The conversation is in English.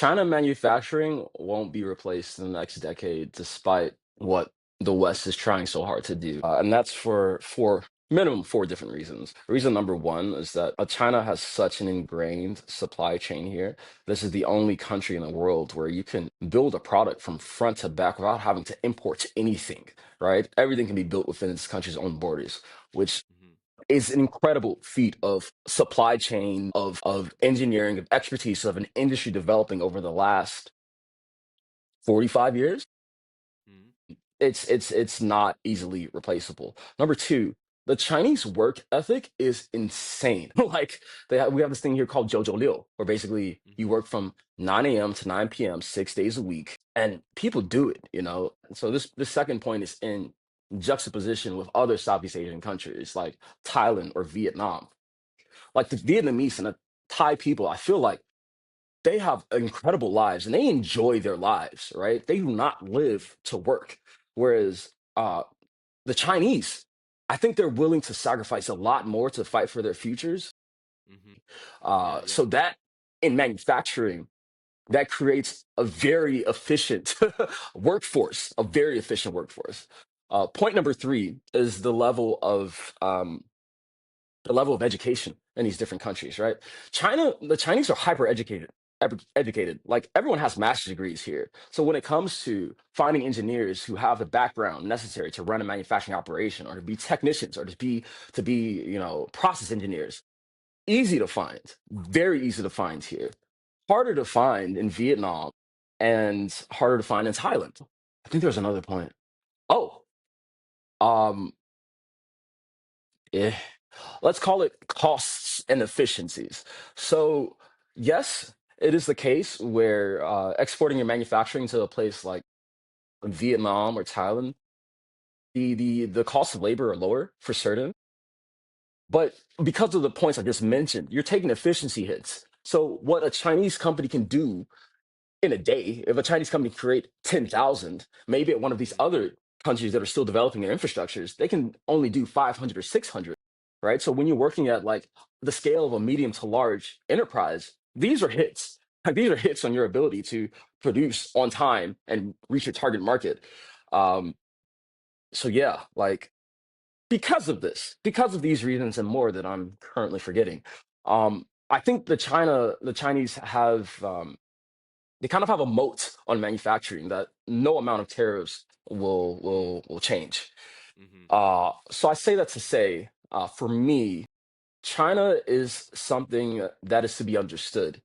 China manufacturing won't be replaced in the next decade, despite what the West is trying so hard to do. And that's for minimum four different reasons. Reason number one is that China has such an ingrained supply chain here. This is the only country in the world where you can build a product from front to back without having to import anything, right? Everything can be built within its country's own borders, which Hmm. is an incredible feat of supply chain, of engineering, of expertise, of an industry developing over the last 45 years. Hmm. It's not easily replaceable. Number two, the Chinese work ethic is insane. Like we have this thing here called Jojo Liu, where basically you Hmm. work from 9 a.m. to 9 p.m. 6 days a week, and people do it. So this second point is in juxtaposition with other Southeast Asian countries like Thailand or Vietnam. Like the Vietnamese and the Thai people, I feel like they have incredible lives and they enjoy their lives, right? They do not live to work. Whereas the Chinese, I think they're willing to sacrifice a lot more to fight for their futures. Hmm. Yeah, yeah. So that in manufacturing, that creates a very efficient workforce, a very efficient workforce. Point number three is the level of education in these different countries, right? The Chinese are hyper educated. Like everyone has master's degrees here. So when it comes to finding engineers who have the background necessary to run a manufacturing operation or to be technicians or to be process engineers, easy to find, very easy to find here. Harder to find in Vietnam and harder to find in Thailand. I think there's another point. Oh, um, eh, let's call it costs and efficiencies. So, yes, it is the case where exporting your manufacturing to a place like Vietnam or Thailand, the cost of labor are lower for certain. But because of the points I just mentioned, you're taking efficiency hits. So, what a Chinese company can do in a day, if a Chinese company create 10,000, maybe at one of these Hmm. other countries that are still developing their infrastructures, they can only do 500 or 600, right? So when you're working at like the scale of a medium to large enterprise, these are hits. Like, these are hits on your ability to produce on time and reach your target market. Um, so yeah, like because of these reasons and more that I'm currently forgetting, I think the Chinese they kind of have a moat on manufacturing that no amount of tariffs will change. Hmm. So I say that to say, for me, China is something that is to be understood.